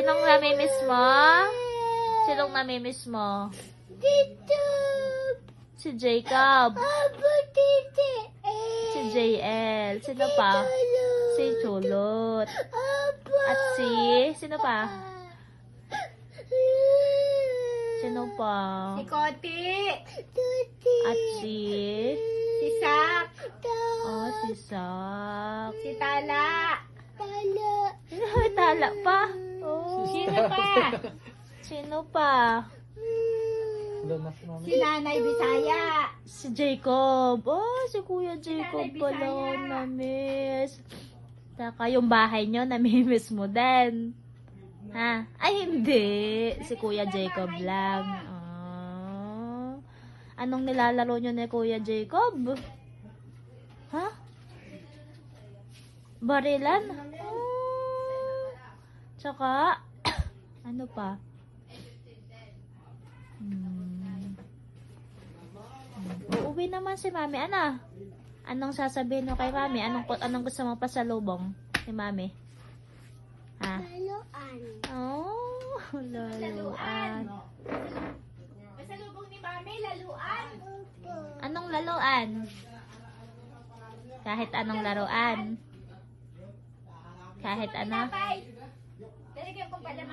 Sinong namimiss mo? Sinong namimiss mo? Tito. Si Jacob. Apo, titi. Si JL. Sino pa? Si Chulot. Apo. At sino pa? Sino pa? Si Koti. Tuti. At si Sak. Oh, si Sak. Si Tala. Tala. Ay, tala pa. Oh. Sino pa? Sino pa? Si Nanay Bisaya. Si Jacob. Oh, si Kuya Jacob Nanay pala. Bisaya. Namiss. Saka yung bahay nyo, namimiss mo din. Ha? Ay, hindi. Si Kuya Jacob lang. Oh. Anong nilalaro nyo ni Kuya Jacob? Ha? Barilan? Oh. Tsaka, ano pa? Uuwi naman si Mami. Ano? Anong sasabihin mo kay Mami? Anong gusto mo pasalubong si Mami? Ha? Laluan. Oh, laluan. Pasalubong ni Mami, laluan. Opo. Anong laruan? Kahit anong laruan. Kahit ano? Bye. Talagyan ko pala